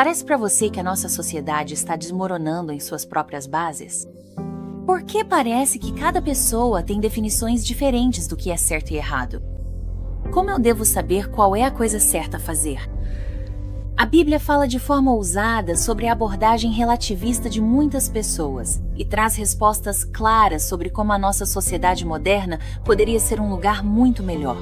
Parece para você que a nossa sociedade está desmoronando em suas próprias bases? Por que parece que cada pessoa tem definições diferentes do que é certo e errado? Como eu devo saber qual é a coisa certa a fazer? A Bíblia fala de forma ousada sobre a abordagem relativista de muitas pessoas e traz respostas claras sobre como a nossa sociedade moderna poderia ser um lugar muito melhor.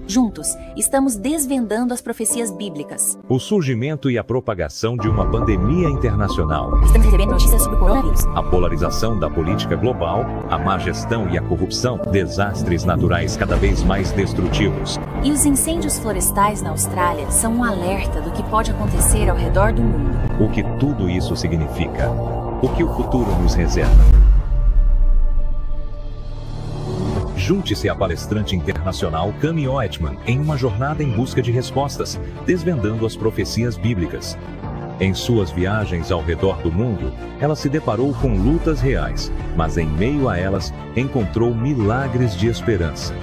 Juntos, estamos desvendando as profecias bíblicas. O surgimento e a propagação de uma pandemia internacional. Estamos recebendo notícias sobre o coronavírus. A polarização da política global, a má gestão e a corrupção, desastres naturais cada vez mais destrutivos. E os incêndios florestais na Austrália são um alerta do que pode acontecer ao redor do mundo. O que tudo isso significa? O que o futuro nos reserva? Junte-se à palestrante internacional Cami Oetman em uma jornada em busca de respostas, desvendando as profecias bíblicas. Em suas viagens ao redor do mundo, ela se deparou com lutas reais, mas em meio a elas, encontrou milagres de esperança.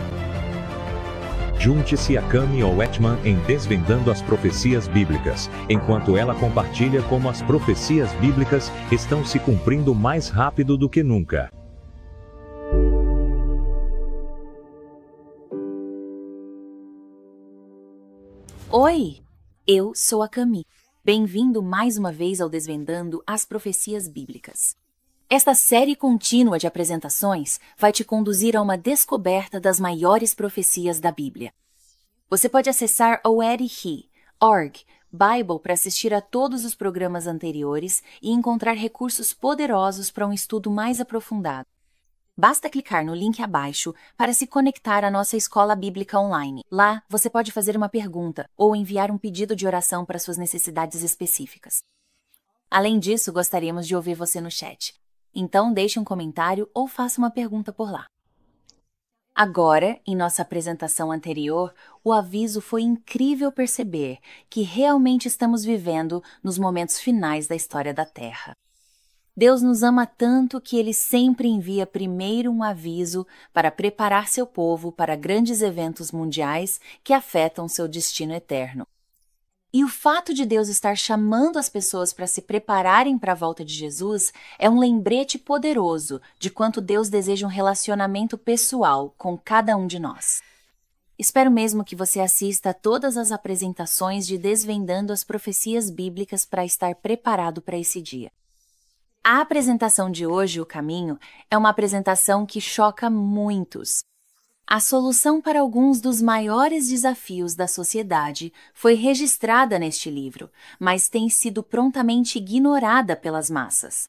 Junte-se a Cami Oetman em Desvendando as Profecias Bíblicas, enquanto ela compartilha como as profecias bíblicas estão se cumprindo mais rápido do que nunca. Oi, eu sou a Cami. Bem-vindo mais uma vez ao Desvendando as Profecias Bíblicas. Esta série contínua de apresentações vai te conduzir a uma descoberta das maiores profecias da Bíblia. Você pode acessar oedihe.org Bible para assistir a todos os programas anteriores e encontrar recursos poderosos para um estudo mais aprofundado. Basta clicar no link abaixo para se conectar à nossa escola bíblica online. Lá, você pode fazer uma pergunta ou enviar um pedido de oração para suas necessidades específicas. Além disso, gostaríamos de ouvir você no chat. Então, deixe um comentário ou faça uma pergunta por lá. Agora, em nossa apresentação anterior, o aviso foi incrível perceber que realmente estamos vivendo nos momentos finais da história da Terra. Deus nos ama tanto que Ele sempre envia primeiro um aviso para preparar seu povo para grandes eventos mundiais que afetam seu destino eterno. E o fato de Deus estar chamando as pessoas para se prepararem para a volta de Jesus é um lembrete poderoso de quanto Deus deseja um relacionamento pessoal com cada um de nós. Espero mesmo que você assista a todas as apresentações de Desvendando as Profecias Bíblicas para estar preparado para esse dia. A apresentação de hoje, O Caminho, é uma apresentação que choca muitos. A solução para alguns dos maiores desafios da sociedade foi registrada neste livro, mas tem sido prontamente ignorada pelas massas.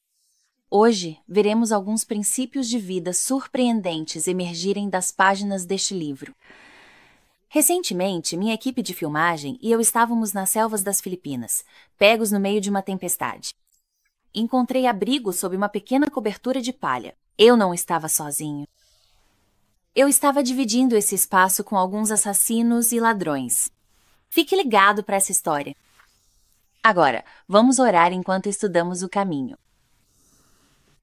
Hoje, veremos alguns princípios de vida surpreendentes emergirem das páginas deste livro. Recentemente, minha equipe de filmagem e eu estávamos nas selvas das Filipinas, pegos no meio de uma tempestade. Encontrei abrigo sob uma pequena cobertura de palha. Eu não estava sozinho. Eu estava dividindo esse espaço com alguns assassinos e ladrões. Fique ligado para essa história. Agora, vamos orar enquanto estudamos o caminho.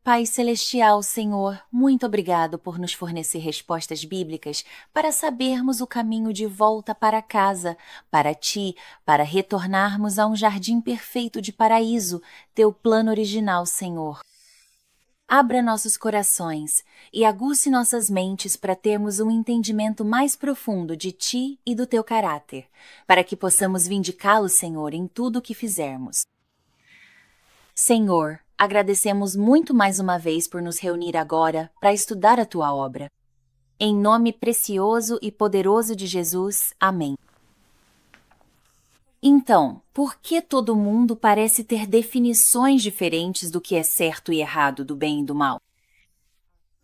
Pai Celestial, Senhor, muito obrigado por nos fornecer respostas bíblicas para sabermos o caminho de volta para casa, para Ti, para retornarmos a um jardim perfeito de paraíso, Teu plano original, Senhor. Abra nossos corações e aguce nossas mentes para termos um entendimento mais profundo de Ti e do Teu caráter, para que possamos vindicá-lo, Senhor, em tudo o que fizermos. Senhor, agradecemos muito mais uma vez por nos reunir agora para estudar a Tua obra. Em nome precioso e poderoso de Jesus. Amém. Então, por que todo mundo parece ter definições diferentes do que é certo e errado, do bem e do mal?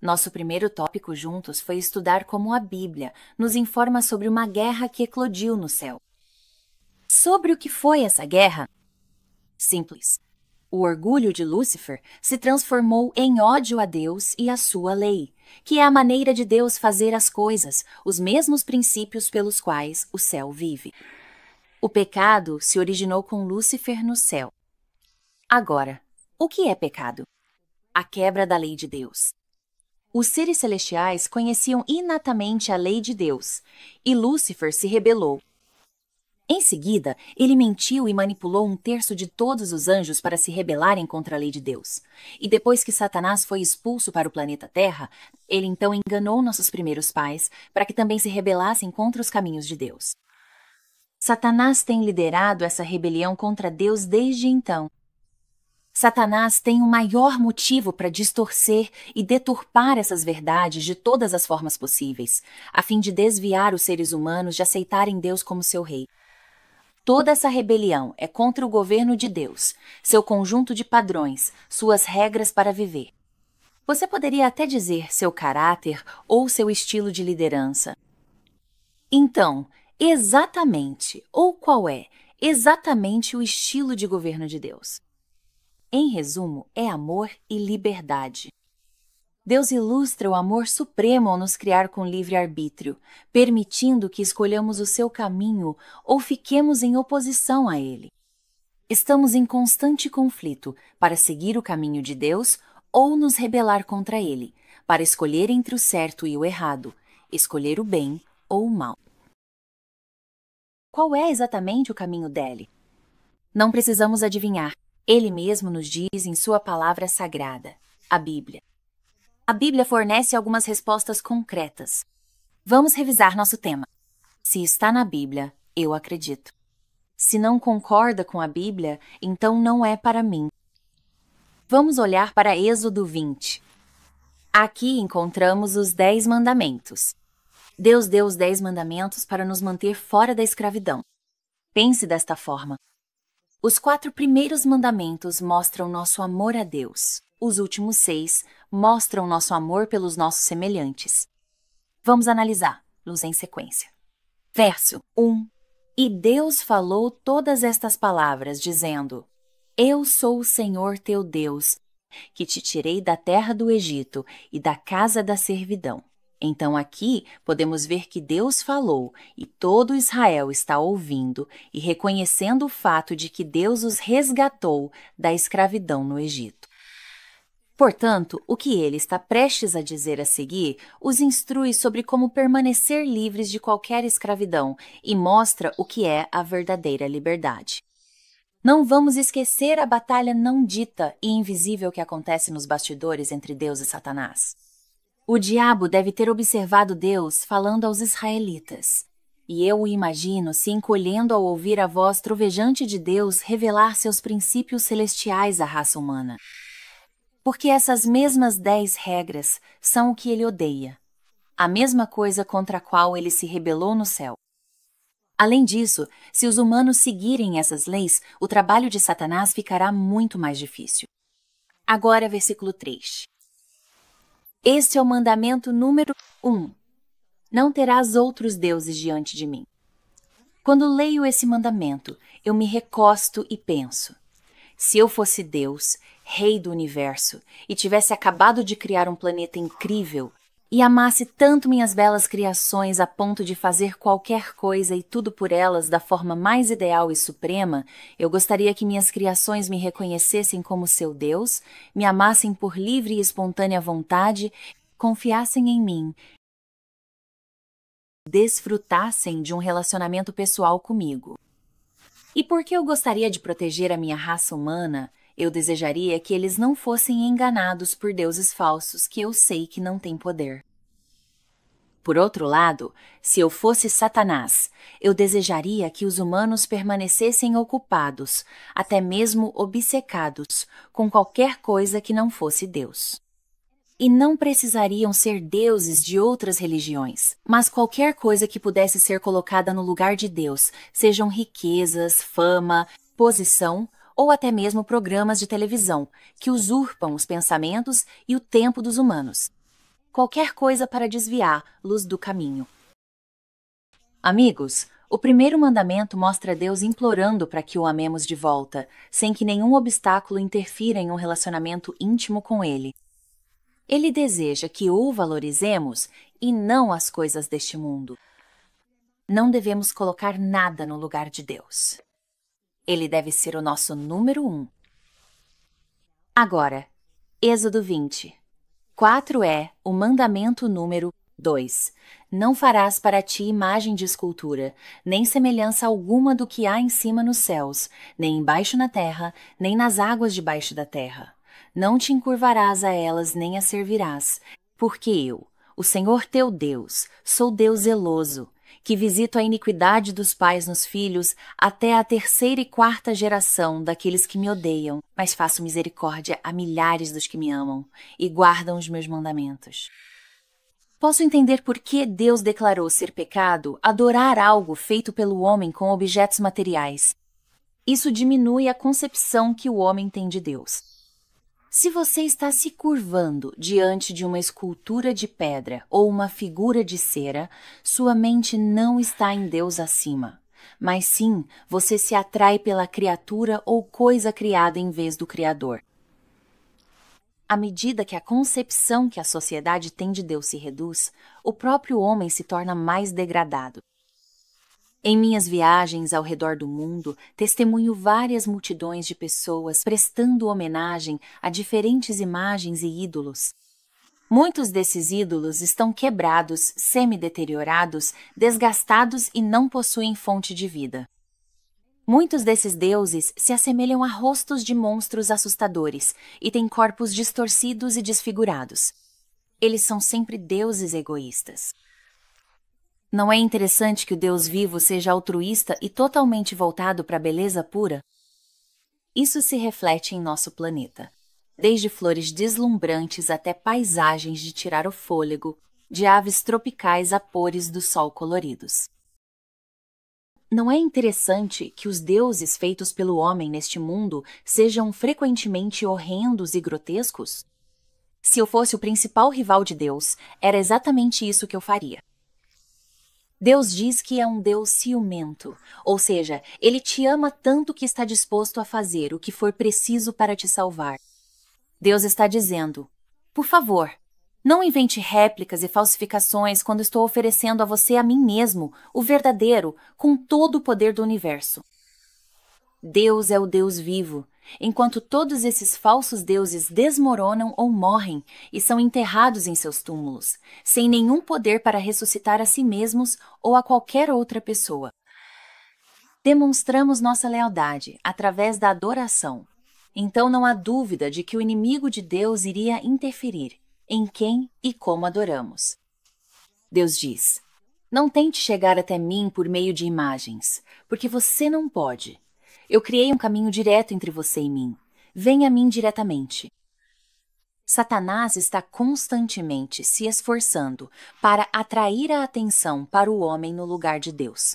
Nosso primeiro tópico juntos foi estudar como a Bíblia nos informa sobre uma guerra que eclodiu no céu. Sobre o que foi essa guerra? Simples. O orgulho de Lúcifer se transformou em ódio a Deus e a sua lei, que é a maneira de Deus fazer as coisas, os mesmos princípios pelos quais o céu vive. O pecado se originou com Lúcifer no céu. Agora, o que é pecado? A quebra da lei de Deus. Os seres celestiais conheciam inatamente a lei de Deus, e Lúcifer se rebelou. Em seguida, ele mentiu e manipulou um terço de todos os anjos para se rebelarem contra a lei de Deus. E depois que Satanás foi expulso para o planeta Terra, ele então enganou nossos primeiros pais para que também se rebelassem contra os caminhos de Deus. Satanás tem liderado essa rebelião contra Deus desde então. Satanás tem o maior motivo para distorcer e deturpar essas verdades de todas as formas possíveis, a fim de desviar os seres humanos de aceitarem Deus como seu rei. Toda essa rebelião é contra o governo de Deus, seu conjunto de padrões, suas regras para viver. Você poderia até dizer seu caráter ou seu estilo de liderança. Então, exatamente, ou qual é exatamente o estilo de governo de Deus? Em resumo, é amor e liberdade. Deus ilustra o amor supremo ao nos criar com livre-arbítrio, permitindo que escolhamos o seu caminho ou fiquemos em oposição a ele. Estamos em constante conflito para seguir o caminho de Deus ou nos rebelar contra ele, para escolher entre o certo e o errado, escolher o bem ou o mal. Qual é exatamente o caminho dele? Não precisamos adivinhar. Ele mesmo nos diz em sua palavra sagrada, a Bíblia. A Bíblia fornece algumas respostas concretas. Vamos revisar nosso tema. Se está na Bíblia, eu acredito. Se não concorda com a Bíblia, então não é para mim. Vamos olhar para Êxodo 20. Aqui encontramos os 10 mandamentos. Deus deu os 10 mandamentos para nos manter fora da escravidão. Pense desta forma. Os 4 primeiros mandamentos mostram nosso amor a Deus. Os últimos 6 mostram nosso amor pelos nossos semelhantes. Vamos analisá-los em sequência. Verso 1. E Deus falou todas estas palavras, dizendo: Eu sou o Senhor teu Deus, que te tirei da terra do Egito e da casa da servidão. Então aqui podemos ver que Deus falou e todo Israel está ouvindo e reconhecendo o fato de que Deus os resgatou da escravidão no Egito. Portanto, o que ele está prestes a dizer a seguir os instrui sobre como permanecer livres de qualquer escravidão e mostra o que é a verdadeira liberdade. Não vamos esquecer a batalha não dita e invisível que acontece nos bastidores entre Deus e Satanás. O diabo deve ter observado Deus falando aos israelitas, e eu o imagino se encolhendo ao ouvir a voz trovejante de Deus revelar seus princípios celestiais à raça humana. Porque essas mesmas 10 regras são o que ele odeia, a mesma coisa contra a qual ele se rebelou no céu. Além disso, se os humanos seguirem essas leis, o trabalho de Satanás ficará muito mais difícil. Agora, versículo 3. Este é o mandamento número 1. Não terás outros deuses diante de mim. Quando leio esse mandamento, eu me recosto e penso: se eu fosse Deus, Rei do Universo, e tivesse acabado de criar um planeta incrível, e amasse tanto minhas belas criações a ponto de fazer qualquer coisa e tudo por elas da forma mais ideal e suprema, eu gostaria que minhas criações me reconhecessem como seu Deus, me amassem por livre e espontânea vontade, confiassem em mim, desfrutassem de um relacionamento pessoal comigo. E porque eu gostaria de proteger a minha raça humana, eu desejaria que eles não fossem enganados por deuses falsos que eu sei que não têm poder. Por outro lado, se eu fosse Satanás, eu desejaria que os humanos permanecessem ocupados, até mesmo obcecados, com qualquer coisa que não fosse Deus. E não precisariam ser deuses de outras religiões, mas qualquer coisa que pudesse ser colocada no lugar de Deus, sejam riquezas, fama, posição ou até mesmo programas de televisão, que usurpam os pensamentos e o tempo dos humanos. Qualquer coisa para desviá-los do caminho. Amigos, o primeiro mandamento mostra Deus implorando para que o amemos de volta, sem que nenhum obstáculo interfira em um relacionamento íntimo com Ele. Ele deseja que o valorizemos e não as coisas deste mundo. Não devemos colocar nada no lugar de Deus. Ele deve ser o nosso número 1. Agora, Êxodo 20. 4 é o mandamento número 2. Não farás para ti imagem de escultura, nem semelhança alguma do que há em cima nos céus, nem embaixo na terra, nem nas águas debaixo da terra. Não te encurvarás a elas, nem as servirás, porque eu, o Senhor teu Deus, sou Deus zeloso, que visito a iniquidade dos pais nos filhos até a 3ª e 4ª geração daqueles que me odeiam, mas faço misericórdia a milhares dos que me amam e guardam os meus mandamentos. Posso entender por que Deus declarou ser pecado adorar algo feito pelo homem com objetos materiais. Isso diminui a concepção que o homem tem de Deus. Se você está se curvando diante de uma escultura de pedra ou uma figura de cera, sua mente não está em Deus acima, mas sim você se atrai pela criatura ou coisa criada em vez do Criador. À medida que a concepção que a sociedade tem de Deus se reduz, o próprio homem se torna mais degradado. Em minhas viagens ao redor do mundo, testemunho várias multidões de pessoas prestando homenagem a diferentes imagens e ídolos. Muitos desses ídolos estão quebrados, semi-deteriorados, desgastados e não possuem fonte de vida. Muitos desses deuses se assemelham a rostos de monstros assustadores e têm corpos distorcidos e desfigurados. Eles são sempre deuses egoístas. Não é interessante que o Deus vivo seja altruísta e totalmente voltado para a beleza pura? Isso se reflete em nosso planeta, desde flores deslumbrantes até paisagens de tirar o fôlego, de aves tropicais a pores do sol coloridos. Não é interessante que os deuses feitos pelo homem neste mundo sejam frequentemente horrendos e grotescos? Se eu fosse o principal rival de Deus, era exatamente isso que eu faria. Deus diz que é um Deus ciumento, ou seja, Ele te ama tanto que está disposto a fazer o que for preciso para te salvar. Deus está dizendo, por favor, não invente réplicas e falsificações quando estou oferecendo a você a mim mesmo, o verdadeiro, com todo o poder do universo. Deus é o Deus vivo, enquanto todos esses falsos deuses desmoronam ou morrem e são enterrados em seus túmulos, sem nenhum poder para ressuscitar a si mesmos ou a qualquer outra pessoa. Demonstramos nossa lealdade através da adoração. Então não há dúvida de que o inimigo de Deus iria interferir em quem e como adoramos. Deus diz, não tente chegar até mim por meio de imagens, porque você não pode. Eu criei um caminho direto entre você e mim. Venha a mim diretamente. Satanás está constantemente se esforçando para atrair a atenção para o homem no lugar de Deus.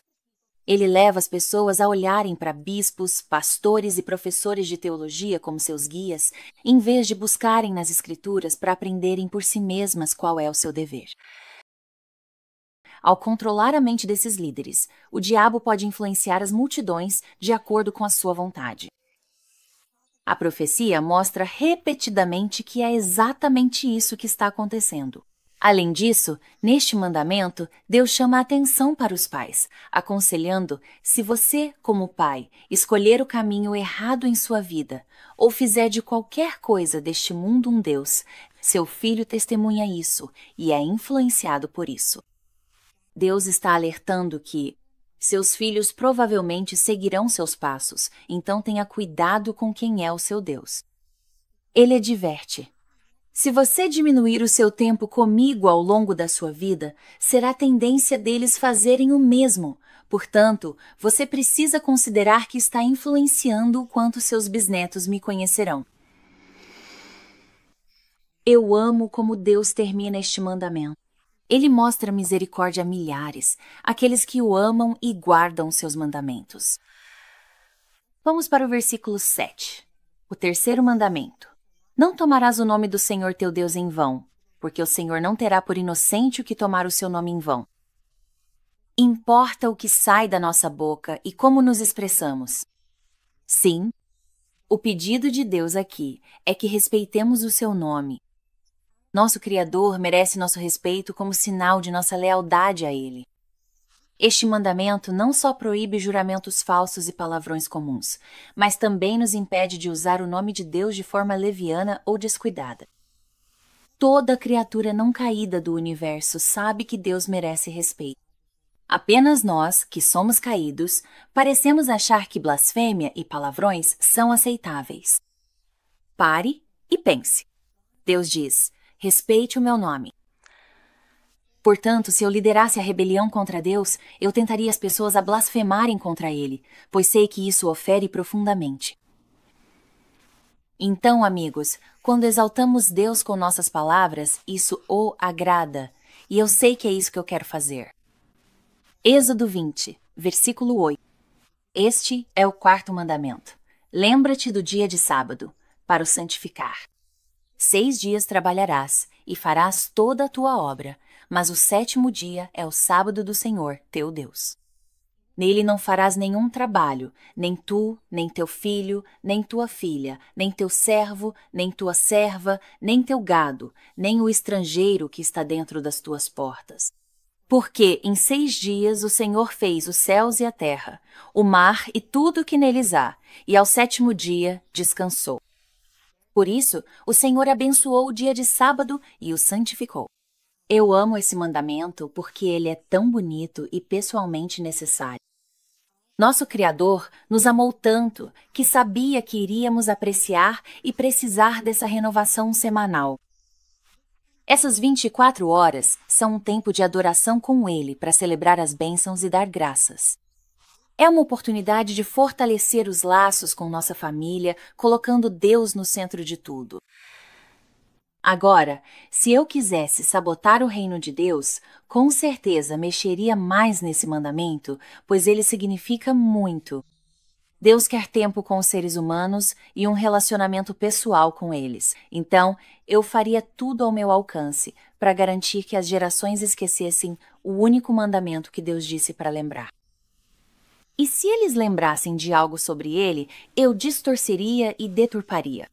Ele leva as pessoas a olharem para bispos, pastores e professores de teologia como seus guias, em vez de buscarem nas Escrituras para aprenderem por si mesmas qual é o seu dever. Ao controlar a mente desses líderes, o diabo pode influenciar as multidões de acordo com a sua vontade. A profecia mostra repetidamente que é exatamente isso que está acontecendo. Além disso, neste mandamento, Deus chama a atenção para os pais, aconselhando, se você, como pai, escolher o caminho errado em sua vida, ou fizer de qualquer coisa deste mundo um Deus, seu filho testemunha isso e é influenciado por isso. Deus está alertando que seus filhos provavelmente seguirão seus passos, então tenha cuidado com quem é o seu Deus. Ele adverte, se você diminuir o seu tempo comigo ao longo da sua vida, será tendência deles fazerem o mesmo. Portanto, você precisa considerar que está influenciando o quanto seus bisnetos me conhecerão. Eu amo como Deus termina este mandamento. Ele mostra misericórdia a milhares, aqueles que o amam e guardam seus mandamentos. Vamos para o versículo 7, o 3º mandamento. Não tomarás o nome do Senhor teu Deus em vão, porque o Senhor não terá por inocente o que tomar o seu nome em vão. Importa o que sai da nossa boca e como nos expressamos. Sim, o pedido de Deus aqui é que respeitemos o seu nome. Nosso Criador merece nosso respeito como sinal de nossa lealdade a Ele. Este mandamento não só proíbe juramentos falsos e palavrões comuns, mas também nos impede de usar o nome de Deus de forma leviana ou descuidada. Toda criatura não caída do universo sabe que Deus merece respeito. Apenas nós, que somos caídos, parecemos achar que blasfêmia e palavrões são aceitáveis. Pare e pense. Deus diz: respeite o meu nome. Portanto, se eu liderasse a rebelião contra Deus, eu tentaria as pessoas a blasfemarem contra Ele, pois sei que isso o fere profundamente. Então, amigos, quando exaltamos Deus com nossas palavras, isso o agrada, e eu sei que é isso que eu quero fazer. Êxodo 20, versículo 8. Este é o 4º mandamento. Lembra-te do dia de sábado, para o santificar. 6 dias trabalharás, e farás toda a tua obra, mas o 7º dia é o sábado do Senhor, teu Deus. Nele não farás nenhum trabalho, nem tu, nem teu filho, nem tua filha, nem teu servo, nem tua serva, nem teu gado, nem o estrangeiro que está dentro das tuas portas. Porque em 6 dias o Senhor fez os céus e a terra, o mar e tudo o que neles há, e ao 7º dia descansou. Por isso, o Senhor abençoou o dia de sábado e o santificou. Eu amo esse mandamento porque ele é tão bonito e pessoalmente necessário. Nosso Criador nos amou tanto que sabia que iríamos apreciar e precisar dessa renovação semanal. Essas 24 horas são um tempo de adoração com Ele para celebrar as bênçãos e dar graças. É uma oportunidade de fortalecer os laços com nossa família, colocando Deus no centro de tudo. Agora, se eu quisesse sabotar o reino de Deus, com certeza mexeria mais nesse mandamento, pois ele significa muito. Deus quer tempo com os seres humanos e um relacionamento pessoal com eles. Então, eu faria tudo ao meu alcance para garantir que as gerações esquecessem o único mandamento que Deus disse para lembrar. E se eles lembrassem de algo sobre ele, eu distorceria e deturparia.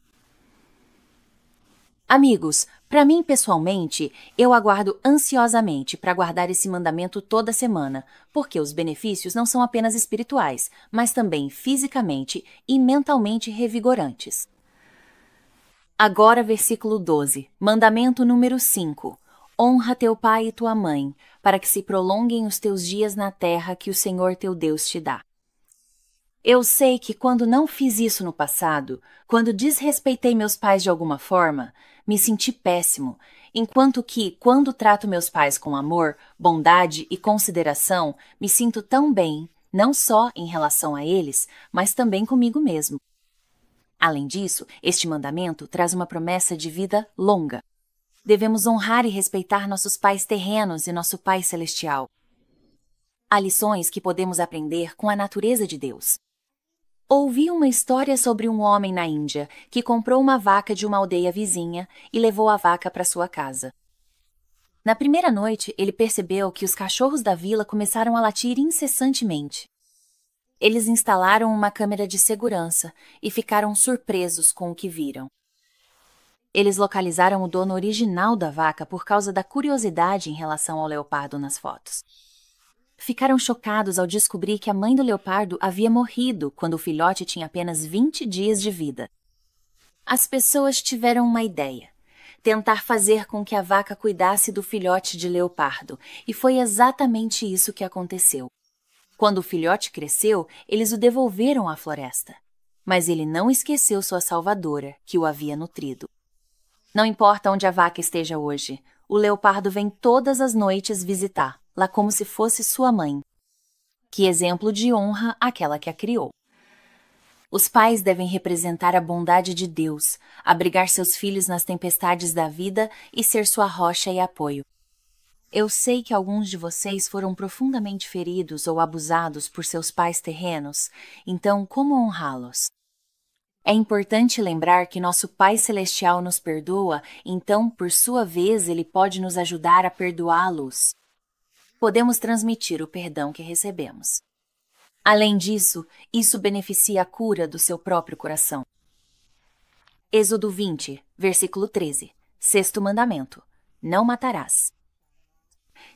Amigos, para mim pessoalmente, eu aguardo ansiosamente para guardar esse mandamento toda semana, porque os benefícios não são apenas espirituais, mas também fisicamente e mentalmente revigorantes. Agora, versículo 12, mandamento número 5. Honra teu pai e tua mãe, para que se prolonguem os teus dias na terra que o Senhor teu Deus te dá. Eu sei que quando não fiz isso no passado, quando desrespeitei meus pais de alguma forma, me senti péssimo, enquanto que, quando trato meus pais com amor, bondade e consideração, me sinto tão bem, não só em relação a eles, mas também comigo mesmo. Além disso, este mandamento traz uma promessa de vida longa. Devemos honrar e respeitar nossos pais terrenos e nosso Pai Celestial. Há lições que podemos aprender com a natureza de Deus. Ouvi uma história sobre um homem na Índia que comprou uma vaca de uma aldeia vizinha e levou a vaca para sua casa. Na primeira noite, ele percebeu que os cachorros da vila começaram a latir incessantemente. Eles instalaram uma câmera de segurança e ficaram surpresos com o que viram. Eles localizaram o dono original da vaca por causa da curiosidade em relação ao leopardo nas fotos. Ficaram chocados ao descobrir que a mãe do leopardo havia morrido quando o filhote tinha apenas 20 dias de vida. As pessoas tiveram uma ideia: tentar fazer com que a vaca cuidasse do filhote de leopardo, e foi exatamente isso que aconteceu. Quando o filhote cresceu, eles o devolveram à floresta. Mas ele não esqueceu sua salvadora, que o havia nutrido. Não importa onde a vaca esteja hoje, o leopardo vem todas as noites visitar, lá como se fosse sua mãe. Que exemplo de honra aquela que a criou. Os pais devem representar a bondade de Deus, abrigar seus filhos nas tempestades da vida e ser sua rocha e apoio. Eu sei que alguns de vocês foram profundamente feridos ou abusados por seus pais terrenos, então como honrá-los? É importante lembrar que nosso Pai Celestial nos perdoa, então, por sua vez, Ele pode nos ajudar a perdoá-los. Podemos transmitir o perdão que recebemos. Além disso, isso beneficia a cura do seu próprio coração. Êxodo 20, versículo 13. 6º mandamento. Não matarás.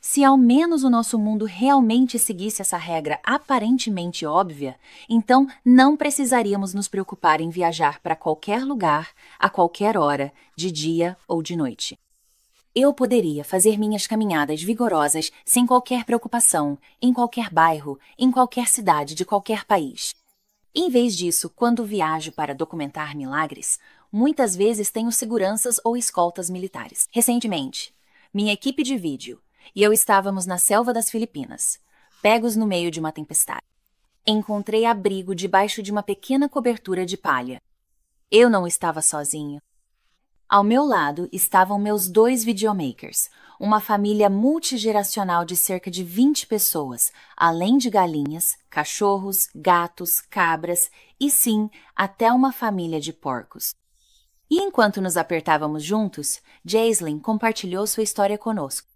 Se ao menos o nosso mundo realmente seguisse essa regra aparentemente óbvia, então não precisaríamos nos preocupar em viajar para qualquer lugar, a qualquer hora, de dia ou de noite. Eu poderia fazer minhas caminhadas vigorosas sem qualquer preocupação, em qualquer bairro, em qualquer cidade de qualquer país. Em vez disso, quando viajo para documentar milagres, muitas vezes tenho seguranças ou escoltas militares. Recentemente, minha equipe de vídeo e eu estávamos na selva das Filipinas, pegos no meio de uma tempestade. Encontrei abrigo debaixo de uma pequena cobertura de palha. Eu não estava sozinho. Ao meu lado estavam meus 2 videomakers, uma família multigeracional de cerca de 20 pessoas, além de galinhas, cachorros, gatos, cabras e sim, até uma família de porcos. E enquanto nos apertávamos juntos, Jaislyn compartilhou sua história conosco.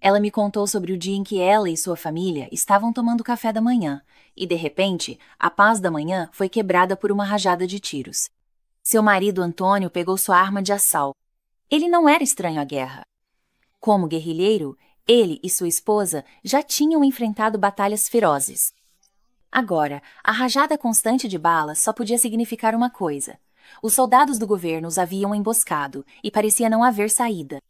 Ela me contou sobre o dia em que ela e sua família estavam tomando café da manhã e, de repente, a paz da manhã foi quebrada por uma rajada de tiros. Seu marido Antônio pegou sua arma de assalto. Ele não era estranho à guerra. Como guerrilheiro, ele e sua esposa já tinham enfrentado batalhas ferozes. Agora, a rajada constante de balas só podia significar uma coisa. Os soldados do governo os haviam emboscado e parecia não haver saída.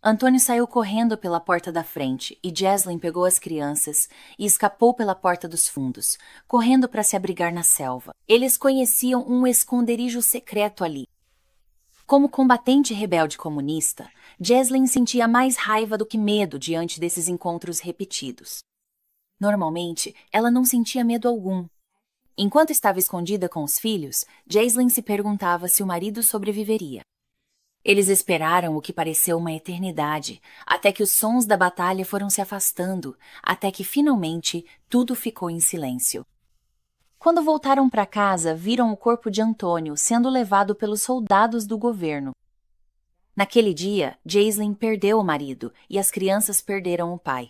Antônio saiu correndo pela porta da frente e Jaislyn pegou as crianças e escapou pela porta dos fundos, correndo para se abrigar na selva. Eles conheciam um esconderijo secreto ali. Como combatente rebelde comunista, Jaislyn sentia mais raiva do que medo diante desses encontros repetidos. Normalmente, ela não sentia medo algum. Enquanto estava escondida com os filhos, Jaislyn se perguntava se o marido sobreviveria. Eles esperaram o que pareceu uma eternidade, até que os sons da batalha foram se afastando, até que finalmente tudo ficou em silêncio. Quando voltaram para casa, viram o corpo de Antônio sendo levado pelos soldados do governo. Naquele dia, Jaislyn perdeu o marido e as crianças perderam o pai.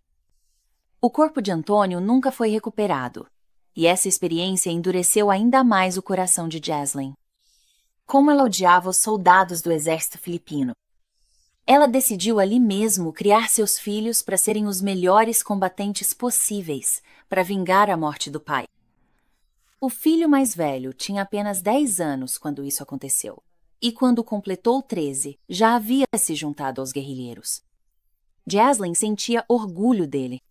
O corpo de Antônio nunca foi recuperado, e essa experiência endureceu ainda mais o coração de Jaislyn. Como ela odiava os soldados do exército filipino. Ela decidiu ali mesmo criar seus filhos para serem os melhores combatentes possíveis, para vingar a morte do pai. O filho mais velho tinha apenas 10 anos quando isso aconteceu, e quando completou 13, já havia se juntado aos guerrilheiros. Jaislyn sentia orgulho dele.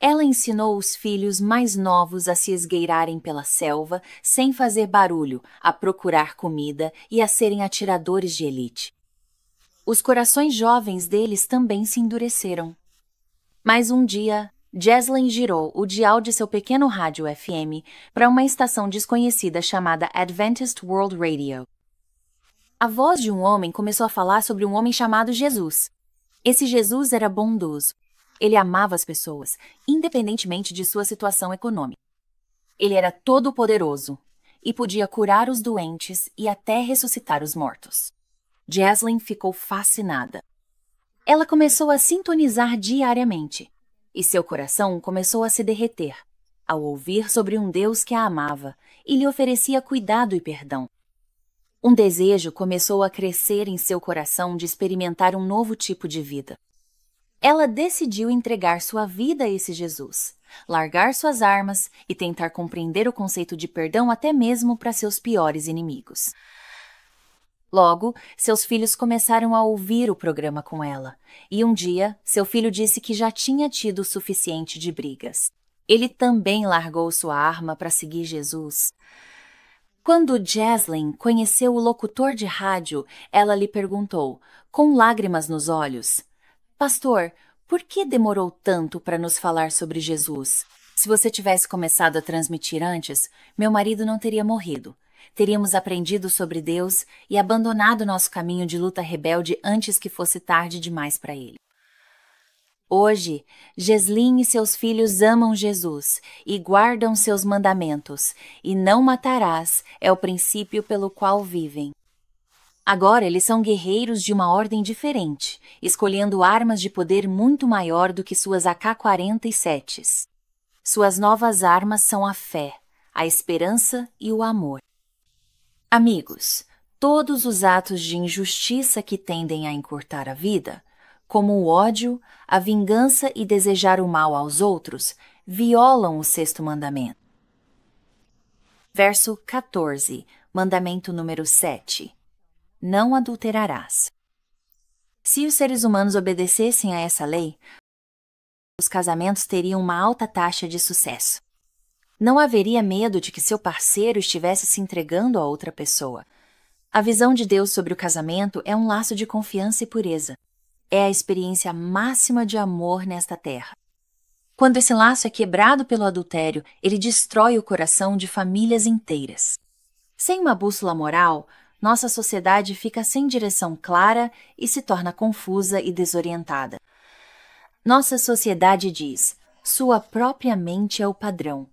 Ela ensinou os filhos mais novos a se esgueirarem pela selva sem fazer barulho, a procurar comida e a serem atiradores de elite. Os corações jovens deles também se endureceram. Mas um dia, Jaislyn girou o dial de seu pequeno rádio FM para uma estação desconhecida chamada Adventist World Radio. A voz de um homem começou a falar sobre um homem chamado Jesus. Esse Jesus era bondoso. Ele amava as pessoas, independentemente de sua situação econômica. Ele era todo-poderoso e podia curar os doentes e até ressuscitar os mortos. Jaislyn ficou fascinada. Ela começou a sintonizar diariamente, e seu coração começou a se derreter ao ouvir sobre um Deus que a amava e lhe oferecia cuidado e perdão. Um desejo começou a crescer em seu coração de experimentar um novo tipo de vida. Ela decidiu entregar sua vida a esse Jesus, largar suas armas e tentar compreender o conceito de perdão até mesmo para seus piores inimigos. Logo, seus filhos começaram a ouvir o programa com ela, e um dia, seu filho disse que já tinha tido o suficiente de brigas. Ele também largou sua arma para seguir Jesus. Quando Jaislyn conheceu o locutor de rádio, ela lhe perguntou, com lágrimas nos olhos: Pastor, por que demorou tanto para nos falar sobre Jesus? Se você tivesse começado a transmitir antes, meu marido não teria morrido. Teríamos aprendido sobre Deus e abandonado nosso caminho de luta rebelde antes que fosse tarde demais para ele. Hoje, Jaislyn e seus filhos amam Jesus e guardam seus mandamentos, e não matarás é o princípio pelo qual vivem. Agora eles são guerreiros de uma ordem diferente, escolhendo armas de poder muito maior do que suas AK-47s. Suas novas armas são a fé, a esperança e o amor. Amigos, todos os atos de injustiça que tendem a encurtar a vida, como o ódio, a vingança e desejar o mal aos outros, violam o 6º mandamento. Verso 14, mandamento número 7. Não adulterarás. Se os seres humanos obedecessem a essa lei, os casamentos teriam uma alta taxa de sucesso. Não haveria medo de que seu parceiro estivesse se entregando a outra pessoa. A visão de Deus sobre o casamento é um laço de confiança e pureza. É a experiência máxima de amor nesta terra. Quando esse laço é quebrado pelo adultério, ele destrói o coração de famílias inteiras. Sem uma bússola moral, nossa sociedade fica sem direção clara e se torna confusa e desorientada. Nossa sociedade diz: sua própria mente é o padrão.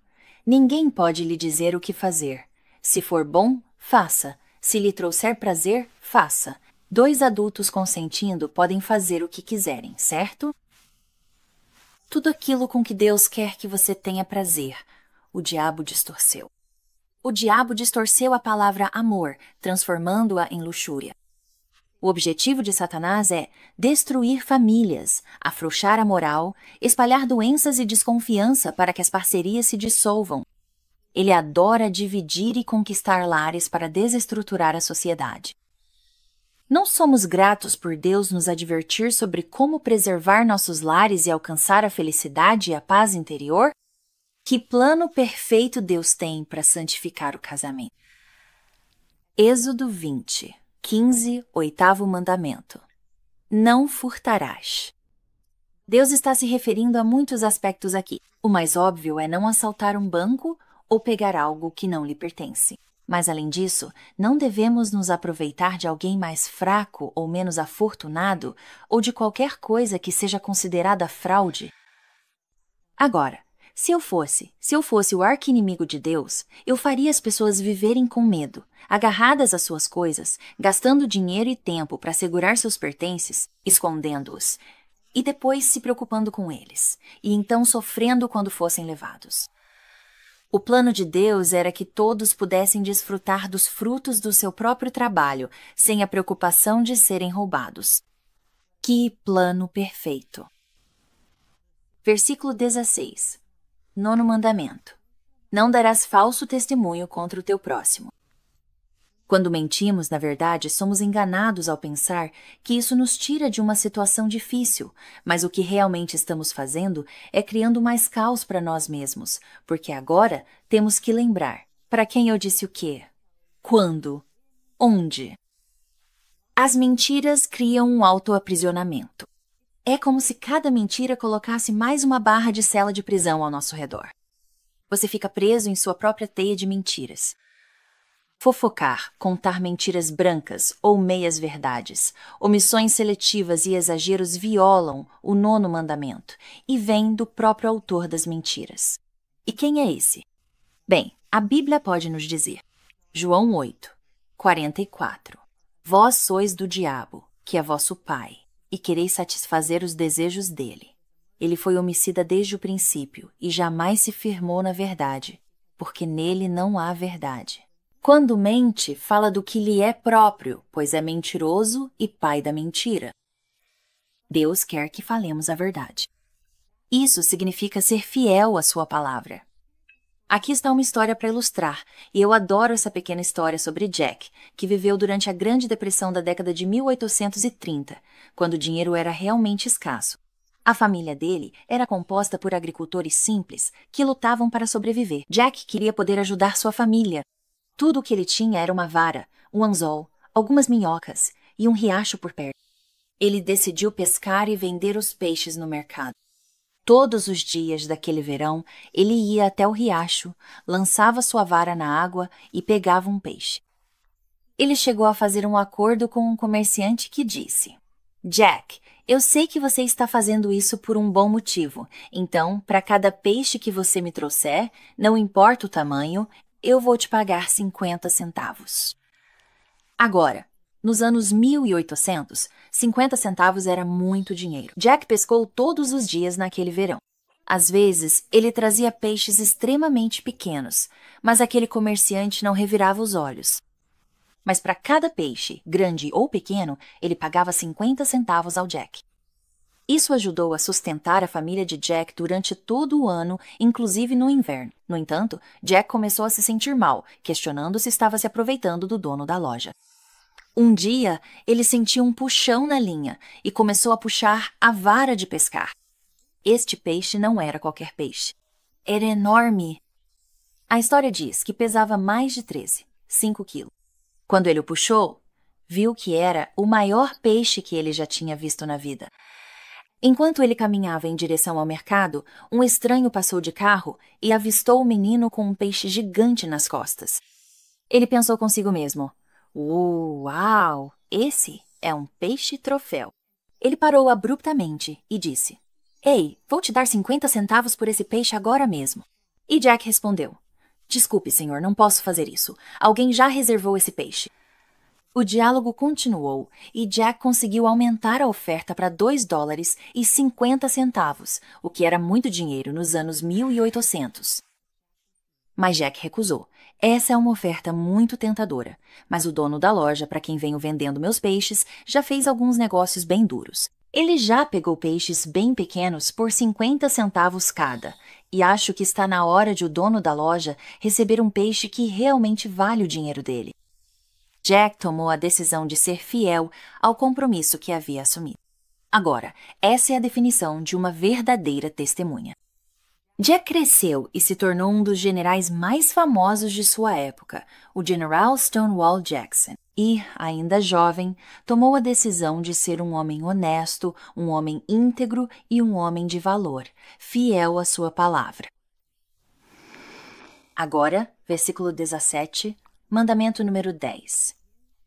Ninguém pode lhe dizer o que fazer. Se for bom, faça. Se lhe trouxer prazer, faça. 2 adultos consentindo podem fazer o que quiserem, certo? Tudo aquilo com que Deus quer que você tenha prazer, o diabo distorceu. O diabo distorceu a palavra amor, transformando-a em luxúria. O objetivo de Satanás é destruir famílias, afrouxar a moral, espalhar doenças e desconfiança para que as parcerias se dissolvam. Ele adora dividir e conquistar lares para desestruturar a sociedade. Não somos gratos por Deus nos advertir sobre como preservar nossos lares e alcançar a felicidade e a paz interior? Que plano perfeito Deus tem para santificar o casamento? Êxodo 20, 15, 8º mandamento. Não furtarás. Deus está se referindo a muitos aspectos aqui. O mais óbvio é não assaltar um banco ou pegar algo que não lhe pertence. Mas, além disso, não devemos nos aproveitar de alguém mais fraco ou menos afortunado ou de qualquer coisa que seja considerada fraude. Agora, se eu fosse o arqui-inimigo de Deus, eu faria as pessoas viverem com medo, agarradas às suas coisas, gastando dinheiro e tempo para segurar seus pertences, escondendo-os, e depois se preocupando com eles, e então sofrendo quando fossem levados. O plano de Deus era que todos pudessem desfrutar dos frutos do seu próprio trabalho, sem a preocupação de serem roubados. Que plano perfeito! Versículo 16. 9º mandamento. Não darás falso testemunho contra o teu próximo. Quando mentimos, na verdade, somos enganados ao pensar que isso nos tira de uma situação difícil, mas o que realmente estamos fazendo é criando mais caos para nós mesmos, porque agora temos que lembrar para quem eu disse o quê, quando, onde. As mentiras criam um autoaprisionamento. É como se cada mentira colocasse mais uma barra de cela de prisão ao nosso redor. Você fica preso em sua própria teia de mentiras. Fofocar, contar mentiras brancas ou meias-verdades, omissões seletivas e exageros violam o 9º mandamento e vêm do próprio autor das mentiras. E quem é esse? Bem, a Bíblia pode nos dizer. João 8, 44. Vós sois do diabo, que é vosso pai, e quereis satisfazer os desejos dele. Ele foi homicida desde o princípio e jamais se firmou na verdade, porque nele não há verdade. Quando mente, fala do que lhe é próprio, pois é mentiroso e pai da mentira. Deus quer que falemos a verdade. Isso significa ser fiel à sua palavra. Aqui está uma história para ilustrar, e eu adoro essa pequena história sobre Jack, que viveu durante a Grande Depressão da década de 1830, quando o dinheiro era realmente escasso. A família dele era composta por agricultores simples que lutavam para sobreviver. Jack queria poder ajudar sua família. Tudo o que ele tinha era uma vara, um anzol, algumas minhocas e um riacho por perto. Ele decidiu pescar e vender os peixes no mercado. Todos os dias daquele verão, ele ia até o riacho, lançava sua vara na água e pegava um peixe. Ele chegou a fazer um acordo com um comerciante que disse: Jack, eu sei que você está fazendo isso por um bom motivo, então, para cada peixe que você me trouxer, não importa o tamanho, eu vou te pagar 50 centavos. Agora, nos anos 1800, 50 centavos era muito dinheiro. Jack pescou todos os dias naquele verão. Às vezes, ele trazia peixes extremamente pequenos, mas aquele comerciante não revirava os olhos. Mas para cada peixe, grande ou pequeno, ele pagava 50 centavos ao Jack. Isso ajudou a sustentar a família de Jack durante todo o ano, inclusive no inverno. No entanto, Jack começou a se sentir mal, questionando se estava se aproveitando do dono da loja. Um dia, ele sentiu um puxão na linha e começou a puxar a vara de pescar. Este peixe não era qualquer peixe. Era enorme. A história diz que pesava mais de 5 quilos. Quando ele o puxou, viu que era o maior peixe que ele já tinha visto na vida. Enquanto ele caminhava em direção ao mercado, um estranho passou de carro e avistou o menino com um peixe gigante nas costas. Ele pensou consigo mesmo: uau, esse é um peixe troféu. Ele parou abruptamente e disse: Ei, vou te dar 50 centavos por esse peixe agora mesmo. E Jack respondeu: Desculpe, senhor, não posso fazer isso. Alguém já reservou esse peixe. O diálogo continuou e Jack conseguiu aumentar a oferta para $2,50, o que era muito dinheiro nos anos 1800. Mas Jack recusou. Essa é uma oferta muito tentadora, mas o dono da loja para quem venho vendendo meus peixes já fez alguns negócios bem duros. Ele já pegou peixes bem pequenos por 50 centavos cada, e acho que está na hora de o dono da loja receber um peixe que realmente vale o dinheiro dele. Jack tomou a decisão de ser fiel ao compromisso que havia assumido. Agora, essa é a definição de uma verdadeira testemunha. Jack cresceu e se tornou um dos generais mais famosos de sua época, o General Stonewall Jackson, e, ainda jovem, tomou a decisão de ser um homem honesto, um homem íntegro e um homem de valor, fiel à sua palavra. Agora, versículo 17, mandamento número 10.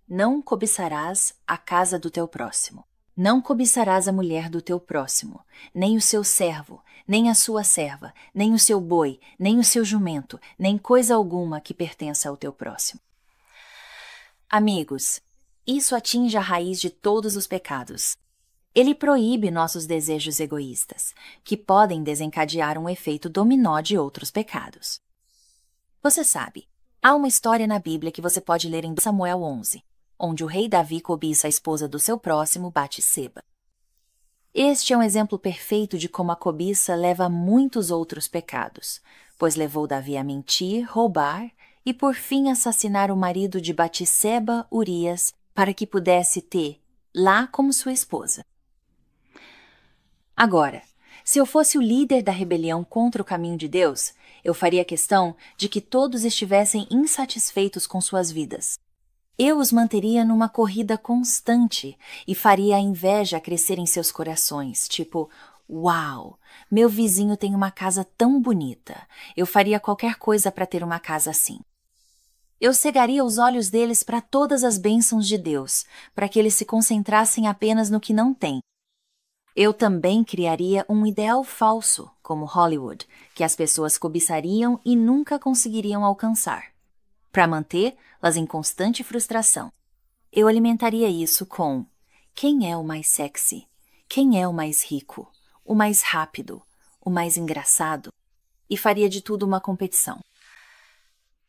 Não cobiçarás a casa do teu próximo. Não cobiçarás a mulher do teu próximo, nem o seu servo, nem a sua serva, nem o seu boi, nem o seu jumento, nem coisa alguma que pertença ao teu próximo. Amigos, isso atinge a raiz de todos os pecados. Ele proíbe nossos desejos egoístas, que podem desencadear um efeito dominó de outros pecados. Você sabe, há uma história na Bíblia que você pode ler em Samuel 11, onde o rei Davi cobiça a esposa do seu próximo, Batseba. Este é um exemplo perfeito de como a cobiça leva a muitos outros pecados, pois levou Davi a mentir, roubar e, por fim, assassinar o marido de Batseba, Urias, para que pudesse ter lá como sua esposa. Agora, se eu fosse o líder da rebelião contra o caminho de Deus, eu faria questão de que todos estivessem insatisfeitos com suas vidas. Eu os manteria numa corrida constante e faria a inveja crescer em seus corações, tipo, uau, meu vizinho tem uma casa tão bonita, eu faria qualquer coisa para ter uma casa assim. Eu cegaria os olhos deles para todas as bênçãos de Deus, para que eles se concentrassem apenas no que não têm. Eu também criaria um ideal falso, como Hollywood, que as pessoas cobiçariam e nunca conseguiriam alcançar. Para mantê-las em constante frustração. Eu alimentaria isso com: quem é o mais sexy? Quem é o mais rico? O mais rápido? O mais engraçado? E faria de tudo uma competição.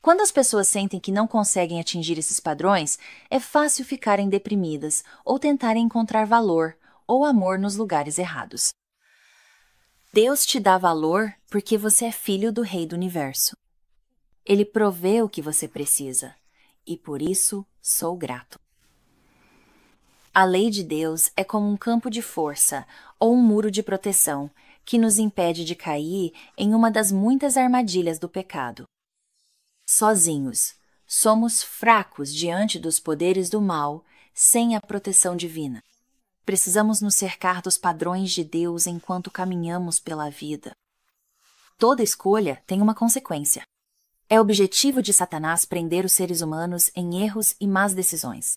Quando as pessoas sentem que não conseguem atingir esses padrões, é fácil ficarem deprimidas ou tentarem encontrar valor ou amor nos lugares errados. Deus te dá valor porque você é filho do Rei do Universo. Ele provê o que você precisa, e por isso sou grato. A lei de Deus é como um campo de força ou um muro de proteção que nos impede de cair em uma das muitas armadilhas do pecado. Sozinhos, somos fracos diante dos poderes do mal, sem a proteção divina. Precisamos nos cercar dos padrões de Deus enquanto caminhamos pela vida. Toda escolha tem uma consequência. É objetivo de Satanás prender os seres humanos em erros e más decisões.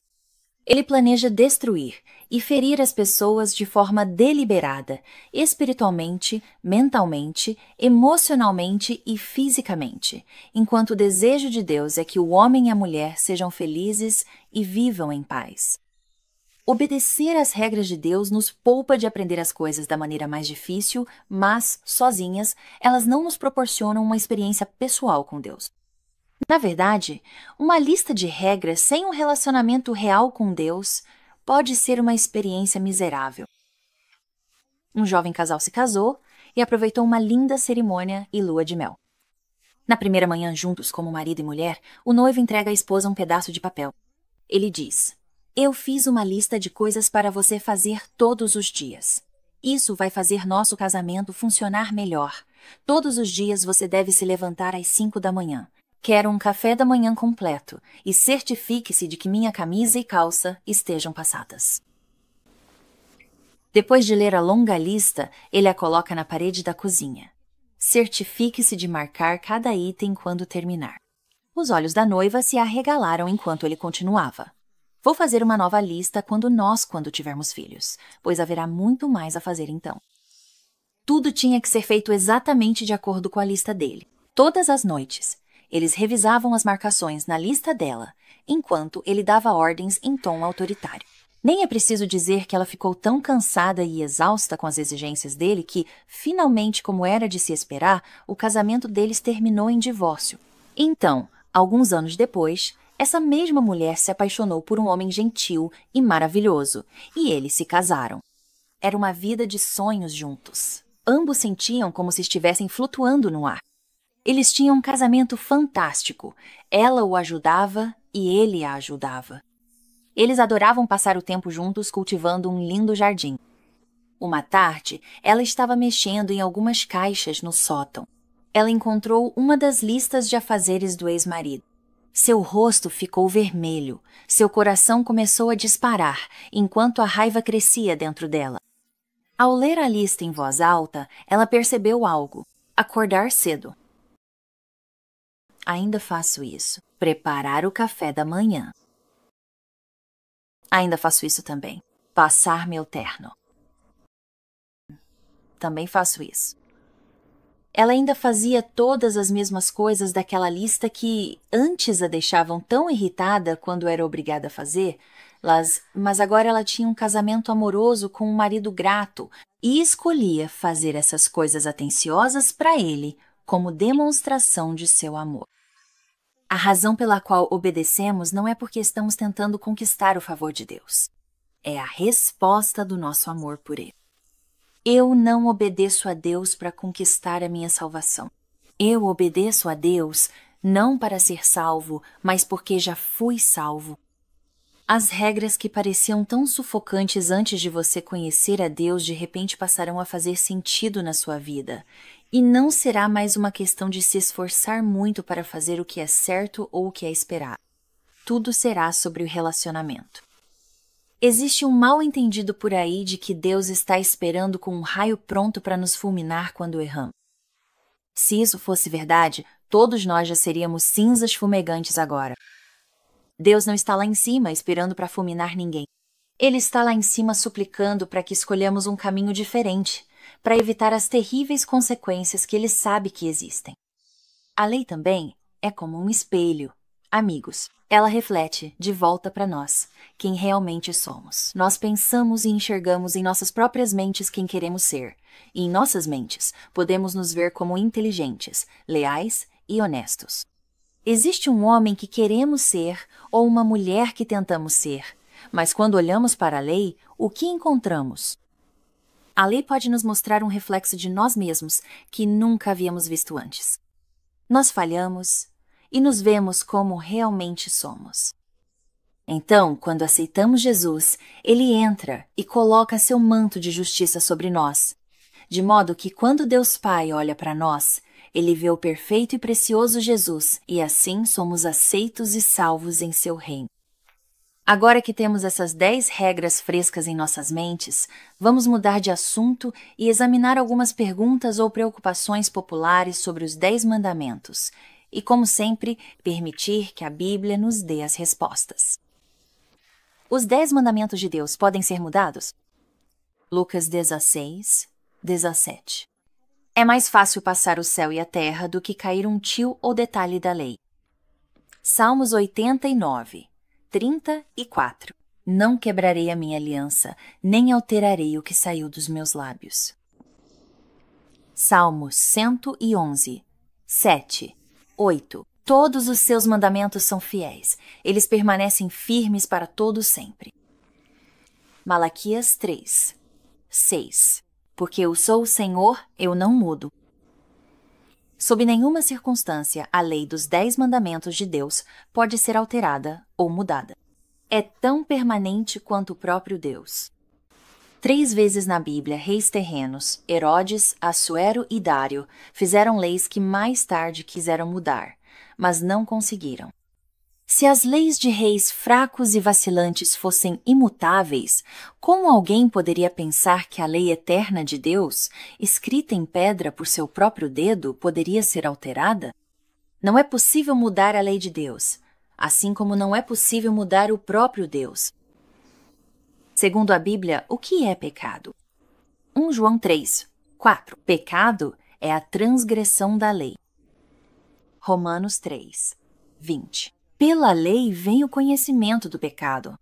Ele planeja destruir e ferir as pessoas de forma deliberada, espiritualmente, mentalmente, emocionalmente e fisicamente, enquanto o desejo de Deus é que o homem e a mulher sejam felizes e vivam em paz. Obedecer às regras de Deus nos poupa de aprender as coisas da maneira mais difícil, mas, sozinhas, elas não nos proporcionam uma experiência pessoal com Deus. Na verdade, uma lista de regras sem um relacionamento real com Deus pode ser uma experiência miserável. Um jovem casal se casou e aproveitou uma linda cerimônia e lua de mel. Na primeira manhã juntos como marido e mulher, o noivo entrega à esposa um pedaço de papel. Ele diz: Eu fiz uma lista de coisas para você fazer todos os dias. Isso vai fazer nosso casamento funcionar melhor. Todos os dias você deve se levantar às 5 da manhã. Quero um café da manhã completo e certifique-se de que minha camisa e calça estejam passadas. Depois de ler a longa lista, ele a coloca na parede da cozinha. Certifique-se de marcar cada item quando terminar. Os olhos da noiva se arregalaram enquanto ele continuava. Vou fazer uma nova lista quando tivermos filhos, pois haverá muito mais a fazer então. Tudo tinha que ser feito exatamente de acordo com a lista dele. Todas as noites, eles revisavam as marcações na lista dela, enquanto ele dava ordens em tom autoritário. Nem é preciso dizer que ela ficou tão cansada e exausta com as exigências dele que, finalmente, como era de se esperar, o casamento deles terminou em divórcio. Então, alguns anos depois, essa mesma mulher se apaixonou por um homem gentil e maravilhoso, e eles se casaram. Era uma vida de sonhos juntos. Ambos sentiam como se estivessem flutuando no ar. Eles tinham um casamento fantástico. Ela o ajudava e ele a ajudava. Eles adoravam passar o tempo juntos cultivando um lindo jardim. Uma tarde, ela estava mexendo em algumas caixas no sótão. Ela encontrou uma das listas de afazeres do ex-marido. Seu rosto ficou vermelho. Seu coração começou a disparar, enquanto a raiva crescia dentro dela. Ao ler a lista em voz alta, ela percebeu algo. Acordar cedo. Ainda faço isso. Preparar o café da manhã. Ainda faço isso também. Passar meu terno. Também faço isso. Ela ainda fazia todas as mesmas coisas daquela lista que antes a deixavam tão irritada quando era obrigada a fazer, mas agora ela tinha um casamento amoroso com um marido grato e escolhia fazer essas coisas atenciosas para ele como demonstração de seu amor. A razão pela qual obedecemos não é porque estamos tentando conquistar o favor de Deus. É a resposta do nosso amor por Ele. Eu não obedeço a Deus para conquistar a minha salvação. Eu obedeço a Deus não para ser salvo, mas porque já fui salvo. As regras que pareciam tão sufocantes antes de você conhecer a Deus de repente passarão a fazer sentido na sua vida. E não será mais uma questão de se esforçar muito para fazer o que é certo ou o que é esperado. Tudo será sobre o relacionamento. Existe um mal-entendido por aí de que Deus está esperando com um raio pronto para nos fulminar quando erramos. Se isso fosse verdade, todos nós já seríamos cinzas fumegantes agora. Deus não está lá em cima esperando para fulminar ninguém. Ele está lá em cima suplicando para que escolhamos um caminho diferente, para evitar as terríveis consequências que Ele sabe que existem. A lei também é como um espelho. Amigos, ela reflete de volta para nós quem realmente somos. Nós pensamos e enxergamos em nossas próprias mentes quem queremos ser. E em nossas mentes, podemos nos ver como inteligentes, leais e honestos. Existe um homem que queremos ser ou uma mulher que tentamos ser. Mas quando olhamos para a lei, o que encontramos? A lei pode nos mostrar um reflexo de nós mesmos que nunca havíamos visto antes. Nós falhamos e nos vemos como realmente somos. Então, quando aceitamos Jesus, Ele entra e coloca seu manto de justiça sobre nós, de modo que quando Deus Pai olha para nós, Ele vê o perfeito e precioso Jesus e assim somos aceitos e salvos em seu reino. Agora que temos essas 10 regras frescas em nossas mentes, vamos mudar de assunto e examinar algumas perguntas ou preocupações populares sobre os 10 mandamentos e, como sempre, permitir que a Bíblia nos dê as respostas. Os 10 mandamentos de Deus podem ser mudados? Lucas 16, 17. É mais fácil passar o céu e a terra do que cair um tio ou detalhe da lei. Salmos 89, 34. Não quebrarei a minha aliança, nem alterarei o que saiu dos meus lábios. Salmos 111, 7, 8. Todos os seus mandamentos são fiéis. Eles permanecem firmes para todo sempre. Malaquias 3, 6. Porque eu sou o Senhor, eu não mudo. Sob nenhuma circunstância, a lei dos 10 mandamentos de Deus pode ser alterada ou mudada. é tão permanente quanto o próprio Deus. 3 vezes na Bíblia, reis terrenos, Herodes, Assuero e Dário, fizeram leis que mais tarde quiseram mudar, mas não conseguiram. Se as leis de reis fracos e vacilantes fossem imutáveis, como alguém poderia pensar que a lei eterna de Deus, escrita em pedra por seu próprio dedo, poderia ser alterada? Não é possível mudar a lei de Deus, assim como não é possível mudar o próprio Deus. Segundo a Bíblia, o que é pecado? 1 João 3, 4. Pecado é a transgressão da lei. Romanos 3, 20. Pela lei vem o conhecimento do pecado.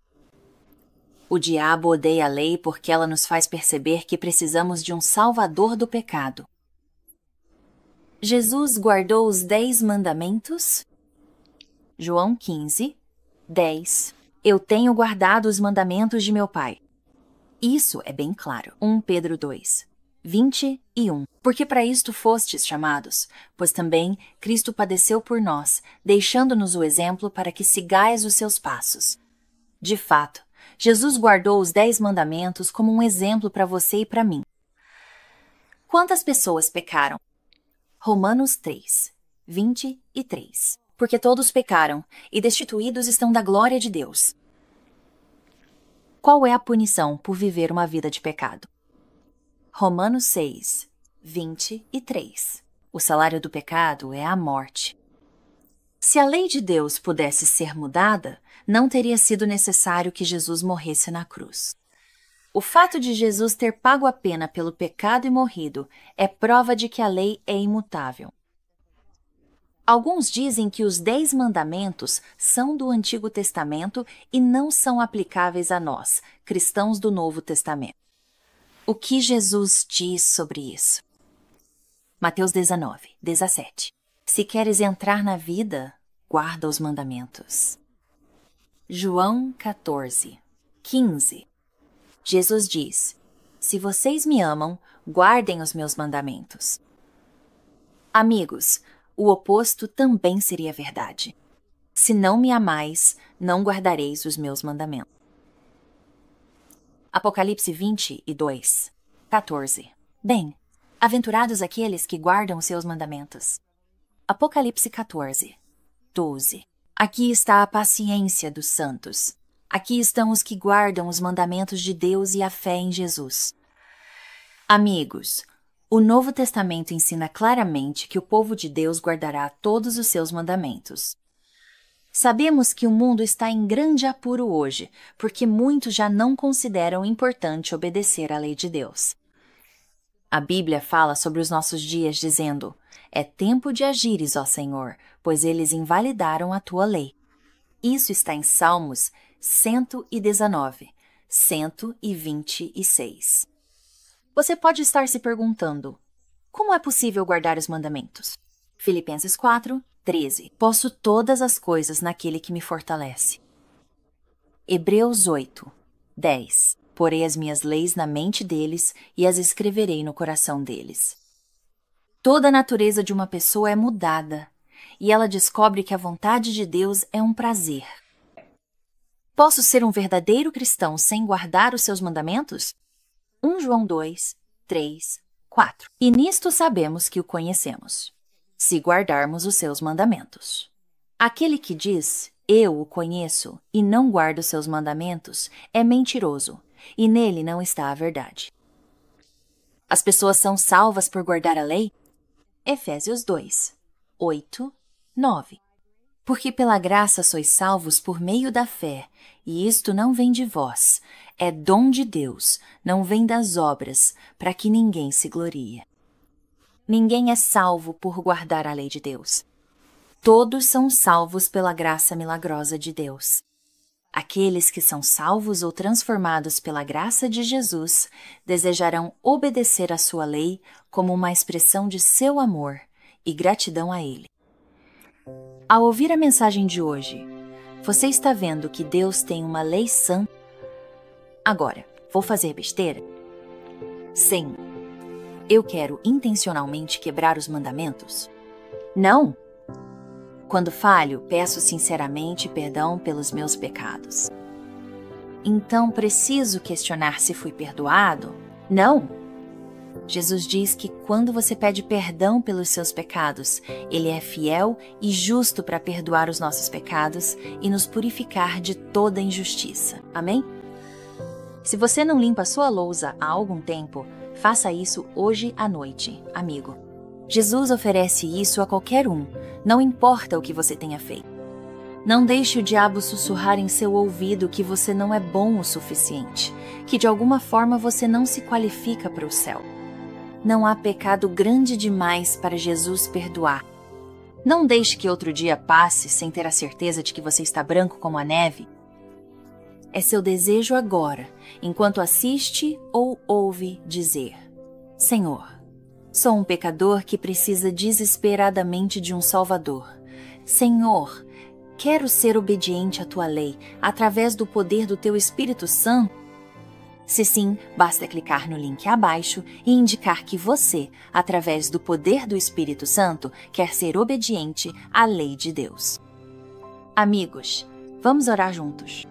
O diabo odeia a lei porque ela nos faz perceber que precisamos de um salvador do pecado. Jesus guardou os 10 mandamentos? João 15, 10. Eu tenho guardado os mandamentos de meu Pai. Isso é bem claro. 1 Pedro 2, 21. Porque para isto fostes chamados, pois também Cristo padeceu por nós, deixando-nos o exemplo para que sigais os seus passos. De fato, Jesus guardou os 10 mandamentos como um exemplo para você e para mim. Quantas pessoas pecaram? Romanos 3, 23. Porque todos pecaram e destituídos estão da glória de Deus. Qual é a punição por viver uma vida de pecado? Romanos 6, 23. O salário do pecado é a morte. Se a lei de Deus pudesse ser mudada, não teria sido necessário que Jesus morresse na cruz. O fato de Jesus ter pago a pena pelo pecado e morrido é prova de que a lei é imutável. Alguns dizem que os 10 mandamentos são do Antigo Testamento e não são aplicáveis a nós, cristãos do Novo Testamento. O que Jesus diz sobre isso? Mateus 19, 17. Se queres entrar na vida, guarda os mandamentos. João 14, 15. Jesus diz: se vocês me amam, guardem os meus mandamentos. Amigos, o oposto também seria verdade. Se não me amais, não guardareis os meus mandamentos. Apocalipse 22, 14. Bem, aventurados aqueles que guardam os seus mandamentos. Apocalipse 14, 12. Aqui está a paciência dos santos. Aqui estão os que guardam os mandamentos de Deus e a fé em Jesus. Amigos, o Novo Testamento ensina claramente que o povo de Deus guardará todos os seus mandamentos. Sabemos que o mundo está em grande apuro hoje, porque muitos já não consideram importante obedecer à lei de Deus. A Bíblia fala sobre os nossos dias dizendo: é tempo de agires, ó Senhor, pois eles invalidaram a tua lei. Isso está em Salmos 119, 126. Você pode estar se perguntando: como é possível guardar os mandamentos? Filipenses 4, 13. Posso todas as coisas naquele que me fortalece. Hebreus 8, 10. Porei as minhas leis na mente deles e as escreverei no coração deles. Toda a natureza de uma pessoa é mudada, e ela descobre que a vontade de Deus é um prazer. Posso ser um verdadeiro cristão sem guardar os seus mandamentos? 1 João 2, 3, 4. E nisto sabemos que o conhecemos, se guardarmos os seus mandamentos. Aquele que diz, eu o conheço, e não guarda os seus mandamentos, é mentiroso, e nele não está a verdade. As pessoas são salvas por guardar a lei? Efésios 2, 8, 9. Porque pela graça sois salvos por meio da fé, e isto não vem de vós, é dom de Deus, não vem das obras, para que ninguém se glorie. Ninguém é salvo por guardar a lei de Deus. Todos são salvos pela graça milagrosa de Deus. Aqueles que são salvos ou transformados pela graça de Jesus desejarão obedecer à sua lei como uma expressão de seu amor e gratidão a Ele. Ao ouvir a mensagem de hoje, você está vendo que Deus tem uma lei santa? Agora, vou fazer besteira? Sim. Eu quero intencionalmente quebrar os mandamentos? Não. Quando falho, peço sinceramente perdão pelos meus pecados. Então preciso questionar se fui perdoado? Não! Jesus diz que quando você pede perdão pelos seus pecados, Ele é fiel e justo para perdoar os nossos pecados e nos purificar de toda injustiça. Amém? Se você não limpa sua louça há algum tempo, faça isso hoje à noite, amigo. Jesus oferece isso a qualquer um, não importa o que você tenha feito. Não deixe o diabo sussurrar em seu ouvido que você não é bom o suficiente, que de alguma forma você não se qualifica para o céu. Não há pecado grande demais para Jesus perdoar. Não deixe que outro dia passe sem ter a certeza de que você está branco como a neve. É seu desejo agora, enquanto assiste ou ouve dizer: Senhor, sou um pecador que precisa desesperadamente de um Salvador. Senhor, quero ser obediente à Tua lei através do poder do Teu Espírito Santo. Se sim, basta clicar no link abaixo e indicar que você, através do poder do Espírito Santo, quer ser obediente à lei de Deus. Amigos, vamos orar juntos.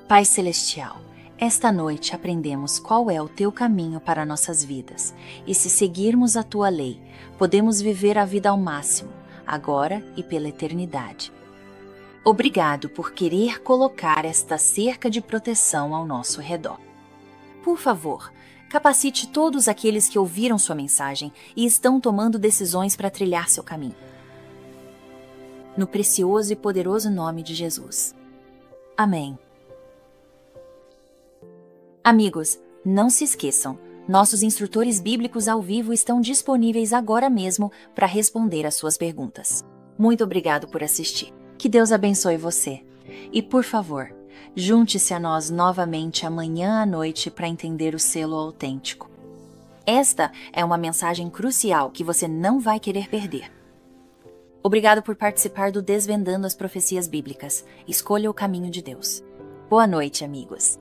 Pai Celestial, esta noite aprendemos qual é o Teu caminho para nossas vidas, e se seguirmos a Tua lei, podemos viver a vida ao máximo, agora e pela eternidade. Obrigado por querer colocar esta cerca de proteção ao nosso redor. Por favor, capacite todos aqueles que ouviram sua mensagem e estão tomando decisões para trilhar seu caminho. No precioso e poderoso nome de Jesus. Amém. Amigos, não se esqueçam, nossos instrutores bíblicos ao vivo estão disponíveis agora mesmo para responder às suas perguntas. Muito obrigado por assistir. Que Deus abençoe você. E, por favor, junte-se a nós novamente amanhã à noite para entender o selo autêntico. Esta é uma mensagem crucial que você não vai querer perder. Obrigado por participar do Desvendando as Profecias Bíblicas. Escolha o caminho de Deus. Boa noite, amigos.